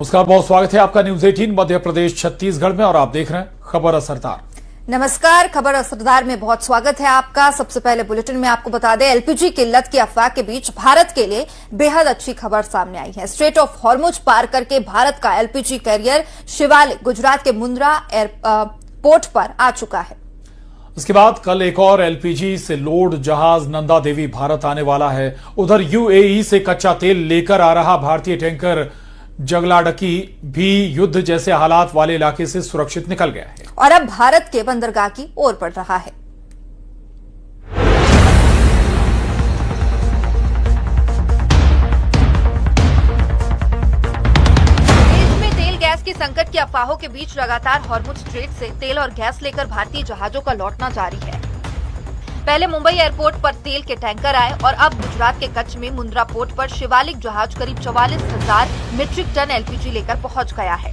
नमस्कार, बहुत स्वागत है आपका न्यूज 18 मध्य प्रदेश छत्तीसगढ़ में और आप देख रहे हैं खबर असरदार। नमस्कार, खबर असरदार में बहुत स्वागत है आपका। सबसे पहले बुलेटिन में आपको बता दें, एलपीजी किल्लत की अफवाह के बीच भारत के लिए बेहद अच्छी खबर सामने आई है। स्ट्रेट ऑफ हॉर्मुज पार करके भारत का एलपीजी कैरियर शिवालिक गुजरात के मुंद्रा एयरपोर्ट पर आ चुका है। इसके बाद कल एक और एलपीजी से लोड जहाज नंदा देवी भारत आने वाला है। उधर यूएई से कच्चा तेल लेकर आ रहा भारतीय टैंकर जगलाडकी भी युद्ध जैसे हालात वाले इलाके से सुरक्षित निकल गया है और अब भारत के बंदरगाह की ओर बढ़ रहा है। देश में तेल गैस की संकट की अफवाहों के बीच लगातार हॉर्मुज स्ट्रेट से तेल और गैस लेकर भारतीय जहाजों का लौटना जारी है। पहले मुंबई एयरपोर्ट पर तेल के टैंकर आए और अब गुजरात के कच्छ में मुंद्रा पोर्ट पर शिवालिक जहाज करीब 44,000 मीट्रिक टन एलपीजी लेकर पहुंच गया है।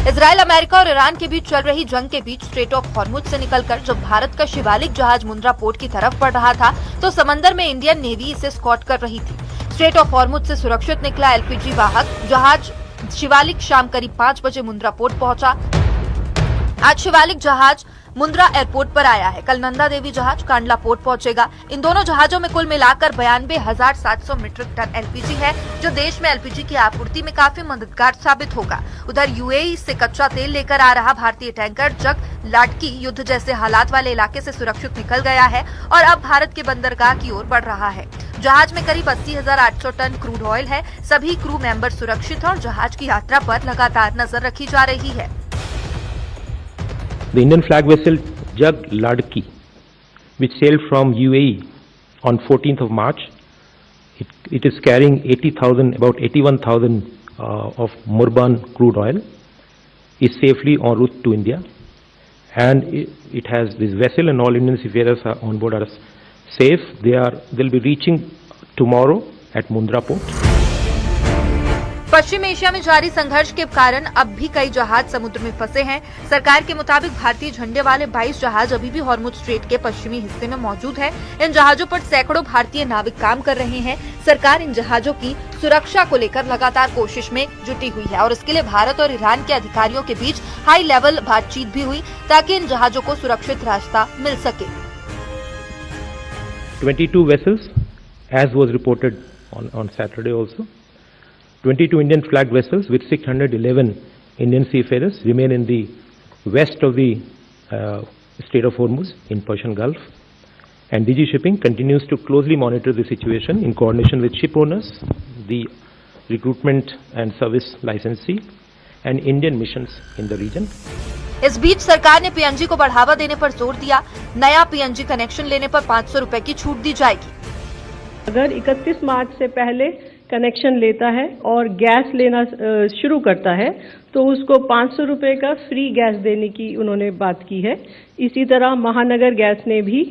इजराइल, अमेरिका और ईरान के बीच चल रही जंग के बीच स्ट्रेट ऑफ हॉर्मुज से निकलकर जब भारत का शिवालिक जहाज मुंद्रा पोर्ट की तरफ बढ़ रहा था तो समंदर में इंडियन नेवी इसे स्कॉट कर रही थी। स्ट्रेट ऑफ हॉर्मुज से सुरक्षित निकला एलपीजी वाहक जहाज शिवालिक शाम करीब 5 बजे मुंद्रा पोर्ट पहुंचा। आज शिवालिक जहाज मुंद्रा एयरपोर्ट पर आया है। कल नंदा देवी जहाज कांडला पोर्ट पहुंचेगा। इन दोनों जहाजों में कुल मिलाकर 92,700 मीट्रिक टन एलपीजी है, जो देश में एलपीजी की आपूर्ति में काफी मददगार साबित होगा। उधर यूएई से कच्चा तेल लेकर आ रहा भारतीय टैंकर जगलाडकी युद्ध जैसे हालात वाले इलाके से सुरक्षित निकल गया है और अब भारत के बंदरगाह की ओर बढ़ रहा है। जहाज में करीब 80,800 टन क्रूड ऑयल है। सभी क्रू मेंबर सुरक्षित हैं और जहाज की यात्रा पर लगातार नजर रखी जा रही है। The Indian flag vessel Jagladki, which sailed from UAE on 14th of March, it is carrying about 81,000 of Murban crude oil, is safely en route to India, and it has this vessel and all Indian seafarers are on board are safe. They'll be reaching tomorrow at Mundra port. Paschim Asia में जारी संघर्ष के कारण अब भी कई जहाज समुद्र में फंसे हैं। सरकार के मुताबिक भारतीय झंडे वाले 22 जहाज अभी भी हॉर्मुज स्ट्रेट के पश्चिमी हिस्से में मौजूद हैं। इन जहाजों पर सैकड़ों भारतीय नाविक काम कर रहे हैं। सरकार इन जहाजों की सुरक्षा को लेकर लगातार कोशिश में जुटी हुई है और इसके लिए भारत और ईरान के अधिकारियों के बीच हाई लेवल बातचीत भी हुई ताकि इन जहाजों को सुरक्षित रास्ता मिल सके। 22 vessels, as was reported on Saturday also. 22 Indian flag vessels with 611 Indian seafarers remain in the west of the Strait of Hormuz in Persian Gulf, and DG Shipping continues to closely monitor the situation in coordination with ship owners, the recruitment and service licensee, and Indian missions in the region. इस बीच सरकार ने PNG को बढ़ावा देने पर जोर दिया। नया पीएनजी कनेक्शन लेने पर 500 रुपए की छूट दी जाएगी। अगर 31 मार्च से पहले कनेक्शन लेता है और गैस लेना शुरू करता है तो उसको 500 रुपए का फ्री गैस देने की उन्होंने बात की है। इसी तरह महानगर गैस ने भी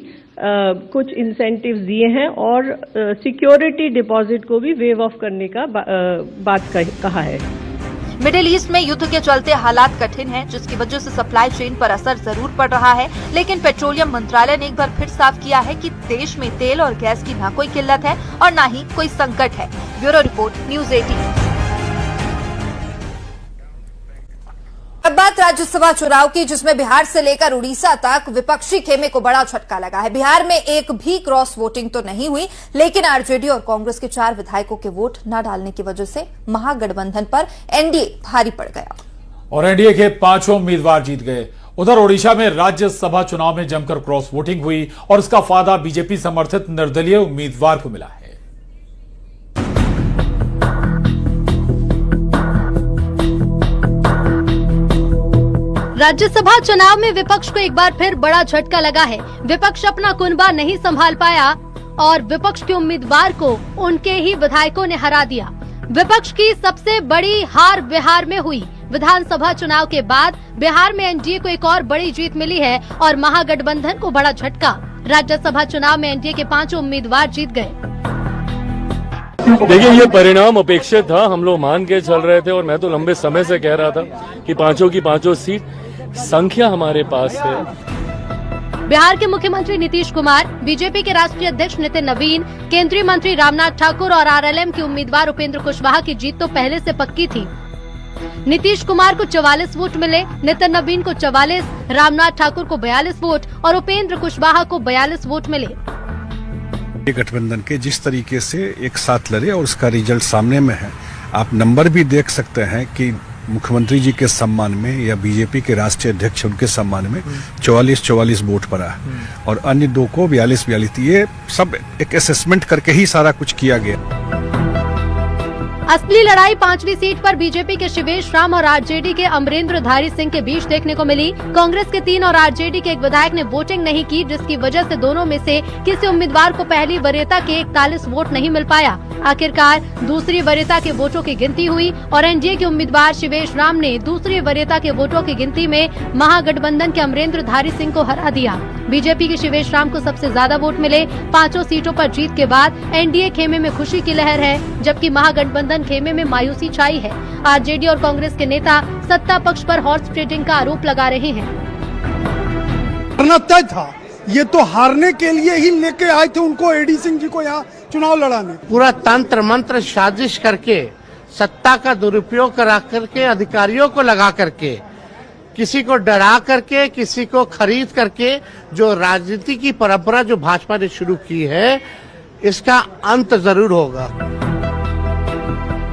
कुछ इंसेंटिव्स दिए हैं और सिक्योरिटी डिपॉजिट को भी वेव ऑफ करने का बात कहा है। मिडिल ईस्ट में युद्ध के चलते हालात कठिन हैं, जिसकी वजह से सप्लाई चेन पर असर जरूर पड़ रहा है, लेकिन पेट्रोलियम मंत्रालय ने एक बार फिर साफ किया है कि देश में तेल और गैस की न कोई किल्लत है और न ही कोई संकट है। Bureau report, news 18। अब बात राज्यसभा चुनाव की, जिसमें बिहार से लेकर उड़ीसा तक विपक्षी खेमे को बड़ा झटका लगा है। बिहार में एक भी क्रॉस वोटिंग तो नहीं हुई, लेकिन आरजेडी और कांग्रेस के 4 विधायकों के वोट न डालने की वजह से महागठबंधन पर एनडीए भारी पड़ गया और एनडीए के 5 उम्मीदवार जीत गए। उधर ओडिशा में राज्यसभा चुनाव में जमकर क्रॉस वोटिंग हुई और इसका फायदा बीजेपी समर्थित निर्दलीय उम्मीदवार को मिला है। राज्यसभा चुनाव में विपक्ष को एक बार फिर बड़ा झटका लगा है। विपक्ष अपना कुनबा नहीं संभाल पाया और विपक्ष के उम्मीदवार को उनके ही विधायकों ने हरा दिया। विपक्ष की सबसे बड़ी हार बिहार में हुई। विधानसभा चुनाव के बाद बिहार में एनडीए को एक और बड़ी जीत मिली है और महागठबंधन को बड़ा झटका। राज्यसभा चुनाव में एनडीए के 5 उम्मीदवार जीत गए। देखिए, ये परिणाम अपेक्षित था, हम लोग मान के चल रहे थे और मैं तो लंबे समय से कह रहा था कि 5 की 5 सीट संख्या हमारे पास है। बिहार के मुख्यमंत्री नीतीश कुमार, बीजेपी के राष्ट्रीय अध्यक्ष नितिन नवीन, केंद्रीय मंत्री रामनाथ ठाकुर और आरएलएम के उम्मीदवार उपेंद्र कुशवाहा की जीत तो पहले से पक्की थी। नीतीश कुमार को 44 वोट मिले, नितिन नवीन को 44, रामनाथ ठाकुर को 42 वोट और उपेंद्र कुशवाहा को 42 वोट मिले। गठबंधन के जिस तरीके से एक साथ लड़े और उसका रिजल्ट सामने में है, आप नंबर भी देख सकते हैं कि मुख्यमंत्री जी के सम्मान में या बीजेपी के राष्ट्रीय अध्यक्ष उनके सम्मान में 44 वोट पड़ा है और अन्य दो को 42। ये सब एक असेसमेंट करके ही सारा कुछ किया गया। असली लड़ाई 5वीं सीट पर बीजेपी के शिवेश राम और आरजेडी के अमरेंद्र धारी सिंह के बीच देखने को मिली। कांग्रेस के 3 और आरजेडी के एक विधायक ने वोटिंग नहीं की, जिसकी वजह से दोनों में से किसी उम्मीदवार को पहली वरीयता के 41 वोट नहीं मिल पाया। आखिरकार दूसरी वरीयता के वोटों की गिनती हुई और एनडीए के उम्मीदवार शिवेश राम ने दूसरी वरीयता के वोटों की गिनती में महागठबंधन के अमरेंद्र धारी सिंह को हरा दिया। बीजेपी के शिवेश राम को सबसे ज्यादा वोट मिले। 5 सीटों पर जीत के बाद एनडीए खेमे में खुशी की लहर है, जबकि महागठबंधन खेमे में मायूसी छाई है। आरजेडी और कांग्रेस के नेता सत्ता पक्ष पर हॉर्स ट्रेडिंग का आरोप लगा रहे हैं। करना तय था, ये तो हारने के लिए ही लेके आए थे उनको, एडी सिंह जी को यहाँ चुनाव लड़ाने। पूरा तंत्र मंत्र साजिश करके, सत्ता का दुरुपयोग करा करके, अधिकारियों को लगा करके, किसी को डरा करके, किसी को खरीद करके, जो राजनीति की परंपरा जो भाजपा ने शुरू की है, इसका अंत जरूर होगा।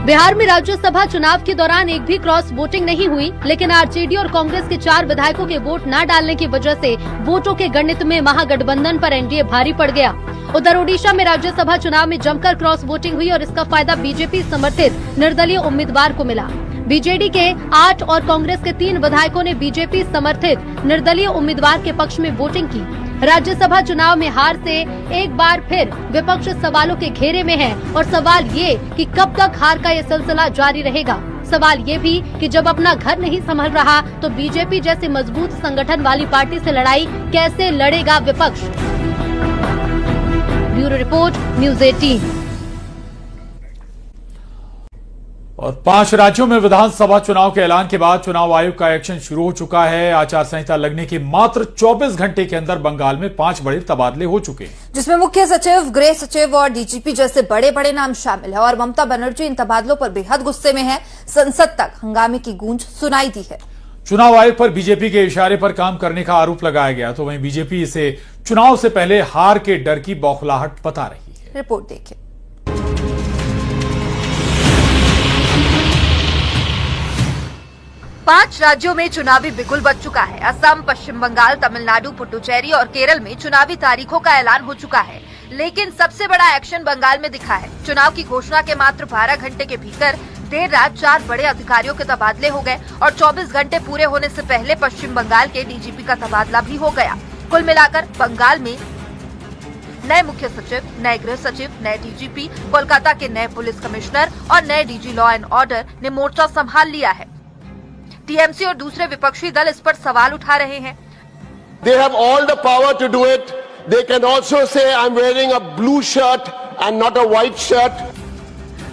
बिहार में राज्यसभा चुनाव के दौरान एक भी क्रॉस वोटिंग नहीं हुई, लेकिन आरजेडी और कांग्रेस के 4 विधायकों के वोट न डालने की वजह से वोटों के गणित में महागठबंधन पर एनडीए भारी पड़ गया। उधर ओडिशा में राज्यसभा चुनाव में जमकर क्रॉस वोटिंग हुई और इसका फायदा बीजेपी समर्थित निर्दलीय उम्मीदवार को मिला। बीजेडी के 8 और कांग्रेस के 3 विधायकों ने बीजेपी समर्थित निर्दलीय उम्मीदवार के पक्ष में वोटिंग की। राज्यसभा चुनाव में हार से एक बार फिर विपक्ष सवालों के घेरे में है और सवाल ये कि कब तक हार का ये सिलसिला जारी रहेगा। सवाल ये भी कि जब अपना घर नहीं संभल रहा तो बीजेपी जैसे मजबूत संगठन वाली पार्टी से लड़ाई कैसे लड़ेगा विपक्ष। Bureau report, news 18। और 5 राज्यों में विधानसभा चुनाव के ऐलान के बाद चुनाव आयोग का एक्शन शुरू हो चुका है। आचार संहिता लगने के मात्र 24 घंटे के अंदर बंगाल में 5 बड़े तबादले हो चुके हैं, जिसमें मुख्य सचिव, गृह सचिव और डीजीपी जैसे बड़े बड़े नाम शामिल है। और ममता बनर्जी इन तबादलों पर बेहद गुस्से में है। संसद तक हंगामे की गूंज सुनाई दी है। चुनाव आयोग पर बीजेपी के इशारे पर काम करने का आरोप लगाया गया, तो वहीं बीजेपी इसे चुनाव से पहले हार के डर की बौखलाहट बता रही है। रिपोर्ट देखिए। 5 राज्यों में चुनावी बिगुल बज चुका है। असम, पश्चिम बंगाल, तमिलनाडु, पुडुचेरी और केरल में चुनावी तारीखों का ऐलान हो चुका है, लेकिन सबसे बड़ा एक्शन बंगाल में दिखा है। चुनाव की घोषणा के मात्र 12 घंटे के भीतर देर रात 4 बड़े अधिकारियों के तबादले हो गए और 24 घंटे पूरे होने से पहले पश्चिम बंगाल के डीजीपी का तबादला भी हो गया। कुल मिलाकर बंगाल में नए मुख्य सचिव, नए गृह सचिव, नए डीजीपी, कोलकाता के नए पुलिस कमिश्नर और नए डीजी लॉ एंड ऑर्डर ने मोर्चा संभाल लिया है। टीएमसी और दूसरे विपक्षी दल इस पर सवाल उठा रहे हैं। They have all the power to do it. They can also say I'm wearing a blue shirt and not a white shirt.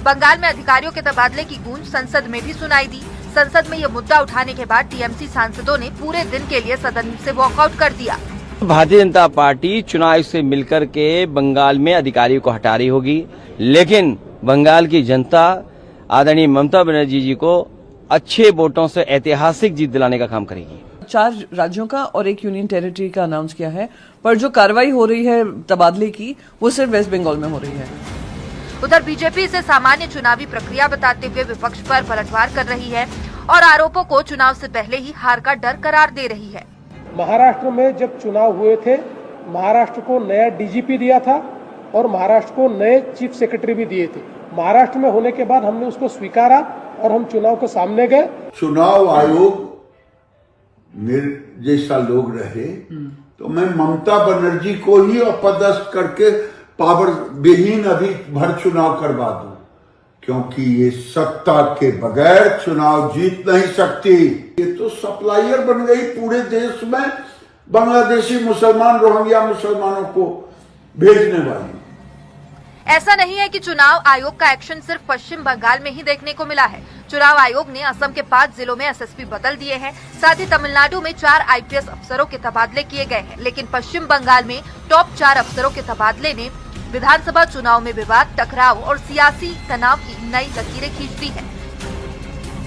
Bengal में अधिकारियों के तबादले की गूंज संसद में भी सुनाई दी। संसद में यह मुद्दा उठाने के बाद टीएमसी सांसदों ने पूरे दिन के लिए सदन से वॉकआउट कर दिया। भारतीय जनता पार्टी चुनाव आयोग से मिलकर के बंगाल में अधिकारियों को हटा रही होगी, लेकिन बंगाल की जनता आदरणीय ममता बनर्जी जी को अच्छे वोटों से ऐतिहासिक जीत दिलाने का काम करेगी। 4 राज्यों का और 1 यूनियन टेरिटरी का अनाउंस किया है, पर जो कार्रवाई हो रही है तबादले की वो सिर्फ वेस्ट बंगाल में हो रही है। उधर बीजेपी इसे सामान्य चुनावी प्रक्रिया बताते हुए विपक्ष पर पलटवार कर रही है और आरोपों को चुनाव से पहले ही हार का डर करार दे रही है। महाराष्ट्र में जब चुनाव हुए थे, महाराष्ट्र को नया डीजीपी दिया था और महाराष्ट्र को नए चीफ सेक्रेटरी भी दिए थे। महाराष्ट्र में होने के बाद हमने उसको स्वीकारा और हम चुनाव के सामने गए। चुनाव आयोग मेरे जैसा लोग रहे तो मैं ममता बनर्जी को ही अपदस्थ करके पावर विहीन अभी भर चुनाव करवा दूं, क्योंकि ये सत्ता के बगैर चुनाव जीत नहीं सकती। ये तो सप्लायर बन गई पूरे देश में बांग्लादेशी मुसलमान, रोहिंग्या मुसलमानों को भेजने वाली। ऐसा नहीं है कि चुनाव आयोग का एक्शन सिर्फ पश्चिम बंगाल में ही देखने को मिला है। चुनाव आयोग ने असम के 5 जिलों में एसएसपी बदल दिए हैं। साथ ही तमिलनाडु में 4 आईपीएस अफसरों के तबादले किए गए हैं, लेकिन पश्चिम बंगाल में टॉप 4 अफसरों के तबादले ने विधानसभा चुनाव में विवाद, टकराव और सियासी तनाव की नई लकीरें खींच दी है।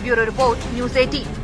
Bureau report, news 18।